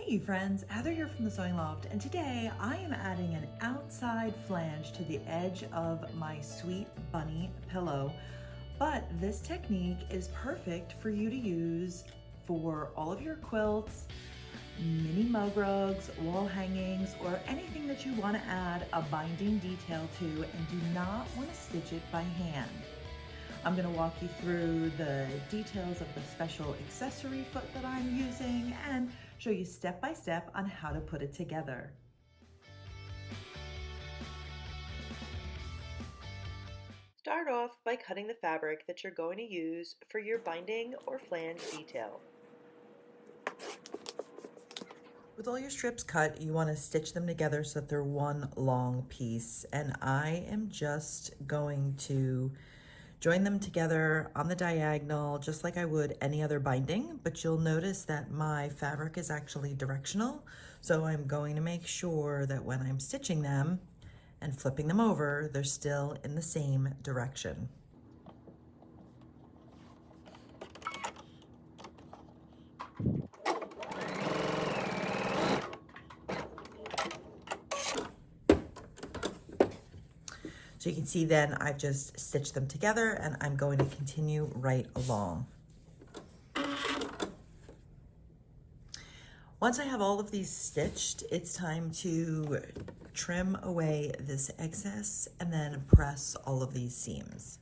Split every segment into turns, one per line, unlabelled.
Hey friends, Heather here from the Sewing Loft, and today I am adding an outside flange to the edge of my Sweet Bunny pillow. But this technique is perfect for you to use for all of your quilts, mini mug rugs, wall hangings, or anything that you want to add a binding detail to and do not want to stitch it by hand. I'm going to walk you through the details of the special accessory foot that I'm using and show you step by step on how to put it together. Start off by cutting the fabric that you're going to use for your binding or flange detail. With all your strips cut, you want to stitch them together so that they're one long piece, and I am just going to join them together on the diagonal just like I would any other binding, but you'll notice that my fabric is actually directional, so I'm going to make sure that when I'm stitching them and flipping them over, they're still in the same direction. So you can see then I've just stitched them together and I'm going to continue right along. Once I have all of these stitched, it's time to trim away this excess and then press all of these seams.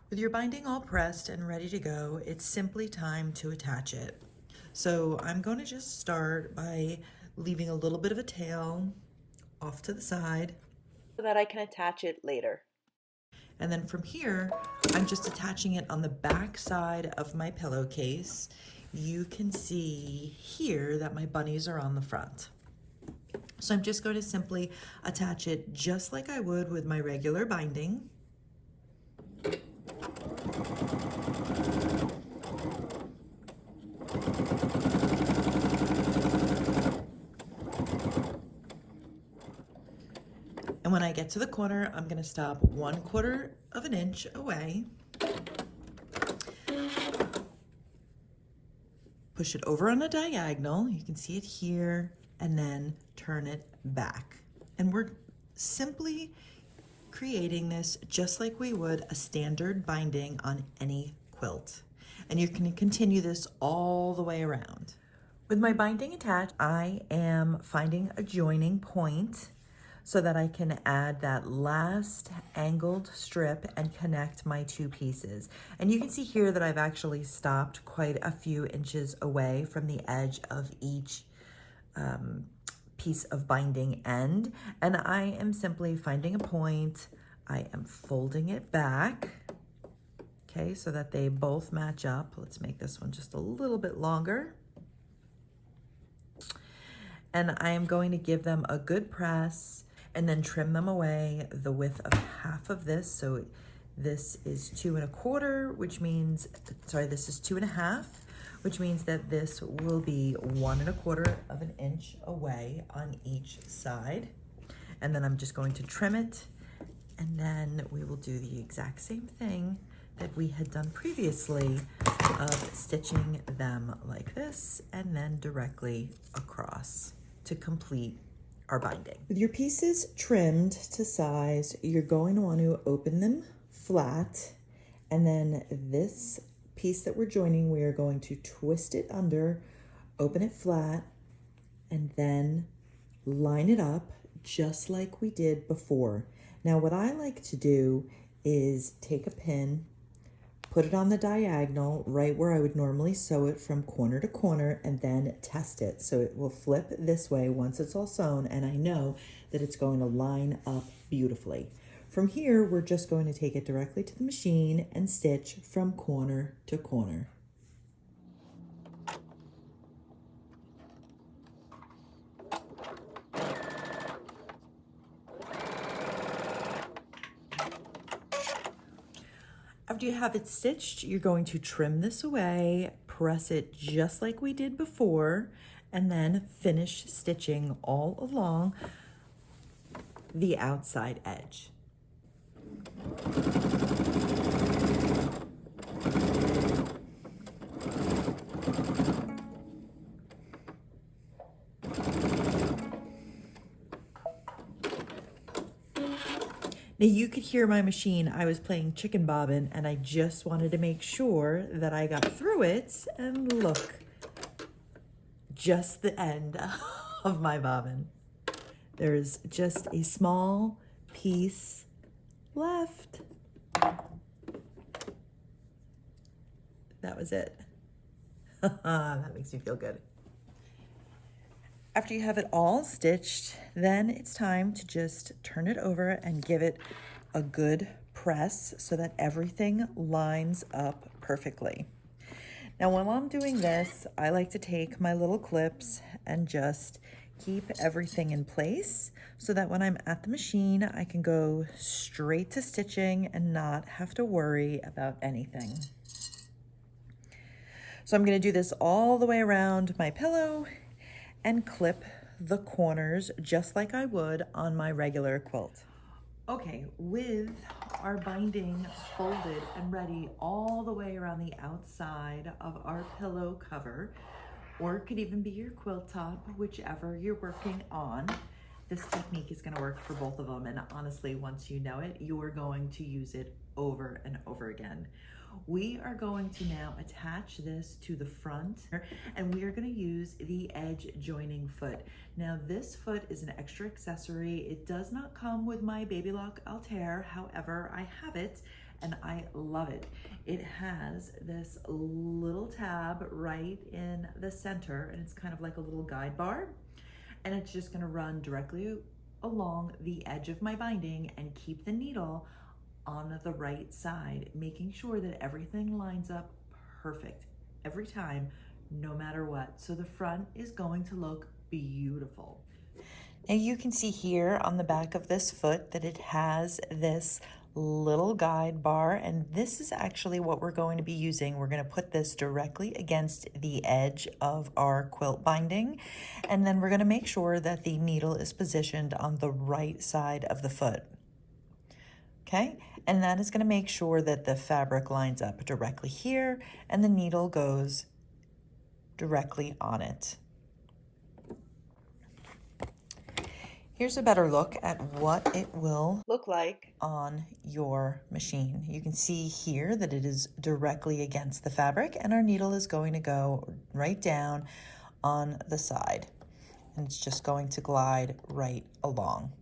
With your binding all pressed and ready to go, it's simply time to attach it. So I'm going to just start by leaving a little bit of a tail off to the side so that I can attach it later. And then from here, I'm just attaching it on the back side of my pillowcase. You can see here that my bunnies are on the front. So I'm just going to simply attach it just like I would with my regular binding. And when I get to the corner, I'm going to stop 1/4 of an inch away. Push it over on a diagonal. You can see it here, and then turn it back. And we're simply creating this just like we would a standard binding on any quilt. And you can continue this all the way around. With my binding attached, I am finding a joining point so that I can add that last angled strip and connect my two pieces. And you can see here that I've actually stopped quite a few inches away from the edge of each piece of binding end. And I am simply finding a point. I am folding it back, okay, so that they both match up. Let's make this one just a little bit longer. And I am going to give them a good press and then trim them away the width of half of this. So this is 2 1/4, which means, sorry, this is 2 1/2, which means that this will be 1 1/4 of an inch away on each side. And then I'm just going to trim it, and then we will do the exact same thing that we had done previously of stitching them like this and then directly across to complete our binding. With your pieces trimmed to size, you're going to want to open them flat, and then this piece that we're joining, we are going to twist it under, open it flat, and then line it up just like we did before. Now what I like to do is take a pin, put it on the diagonal right where I would normally sew it from corner to corner, and then test it. So it will flip this way once it's all sewn, and I know that it's going to line up beautifully. From here, we're just going to take it directly to the machine and stitch from corner to corner. After you have it stitched, you're going to trim this away, press it just like we did before, and then finish stitching all along the outside edge. Now you could hear my machine. I was playing chicken bobbin and I just wanted to make sure that I got through it. And look, just the end of my bobbin. There's just a small piece left. That was it. That makes me feel good. After you have it all stitched, then it's time to just turn it over and give it a good press so that everything lines up perfectly. Now, while I'm doing this, I like to take my little clips and just keep everything in place so that when I'm at the machine, I can go straight to stitching and not have to worry about anything. So I'm going to do this all the way around my pillow and clip the corners just like I would on my regular quilt. Okay, with our binding folded and ready all the way around the outside of our pillow cover, or it could even be your quilt top, whichever you're working on. This technique is going to work for both of them, and honestly, once you know it, you are going to use it over and over again. We are going to now attach this to the front, and we are going to use the edge joining foot. Now this foot is an extra accessory. It does not come with my Baby Lock Altair, however I have it and I love it. It has this little tab right in the center, and it's kind of like a little guide bar, and it's just going to run directly along the edge of my binding and keep the needle on the right side, making sure that everything lines up perfect every time, no matter what. So the front is going to look beautiful. Now you can see here on the back of this foot that it has this little guide bar, and this is actually what we're going to be using. We're going to put this directly against the edge of our quilt binding, and then we're going to make sure that the needle is positioned on the right side of the foot. Okay, and that is going to make sure that the fabric lines up directly here and the needle goes directly on it. Here's a better look at what it will look like on your machine. You can see here that it is directly against the fabric, and our needle is going to go right down on the side, and it's just going to glide right along.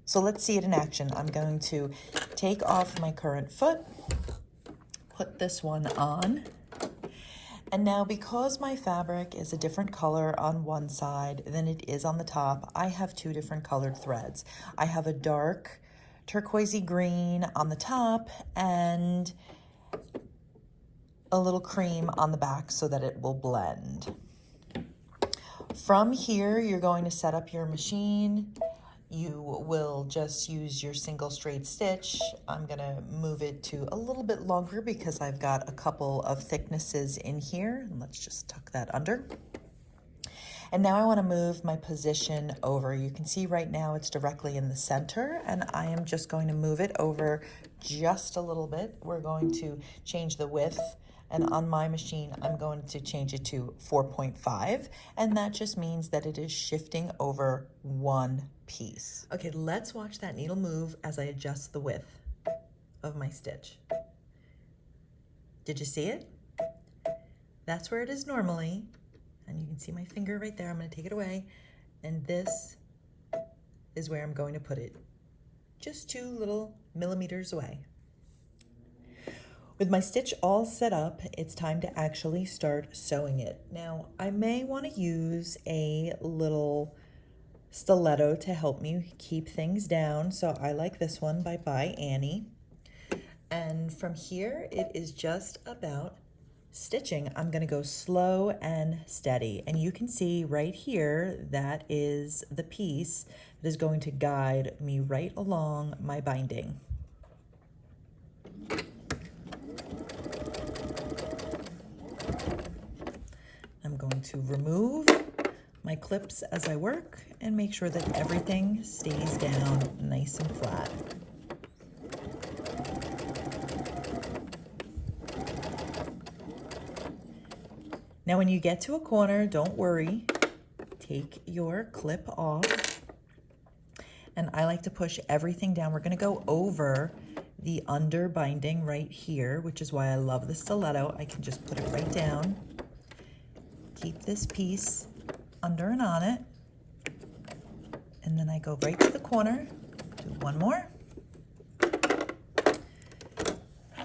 So let's see it in action. I'm going to take off my current foot, put this one on, and now because my fabric is a different color on one side than it is on the top, I have two different colored threads. I have a dark turquoisey green on the top and a little cream on the back so that it will blend. From here, you're going to set up your machine. You will just use your single straight stitch. I'm gonna move it to a little bit longer because I've got a couple of thicknesses in here. And let's just tuck that under. And now I wanna move my position over. You can see right now it's directly in the center, and I am just going to move it over just a little bit. We're going to change the width, and on my machine, I'm going to change it to 4.5, and that just means that it is shifting over one piece. Okay, let's watch that needle move as I adjust the width of my stitch. Did you see it? That's where it is normally, and you can see my finger right there. I'm going to take it away, and this is where I'm going to put it, just 2 little millimeters away. With my stitch all set up, it's time to actually start sewing it. Now, I may want to use a little stiletto to help me keep things down, so I like this one by Annie. And from here, it is just about stitching. I'm going to go slow and steady, and you can see right here that is the piece that is going to guide me right along my binding. I'm going to remove my clips as I work and make sure that everything stays down nice and flat. Now when you get to a corner, don't worry. Take your clip off And I like to push everything down. We're gonna go over the under binding right here, which is why I love the stiletto. I can just put it right down, keep this piece under and on it, and then I go right to the corner, do one more,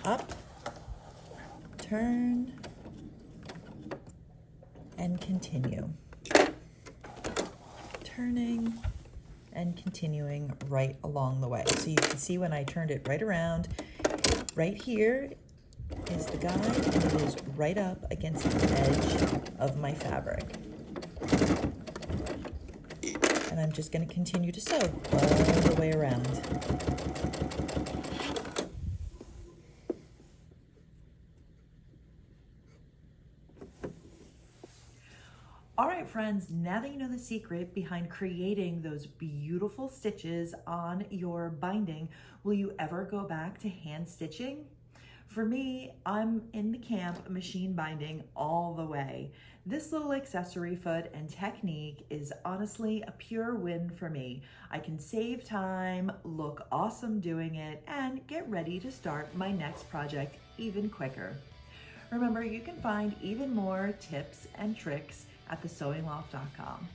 up, turn, and continue. Turning and continuing right along the way. So you can see when I turned it right around, right here is the guide, and it is right up against the edge of my fabric. And I'm just going to continue to sew all the way around. All right, friends, now that you know the secret behind creating those beautiful stitches on your binding, will you ever go back to hand stitching? For me, I'm in the camp machine binding all the way. This little accessory foot and technique is honestly a pure win for me. I can save time, look awesome doing it, and get ready to start my next project even quicker. Remember, you can find even more tips and tricks at thesewingloft.com.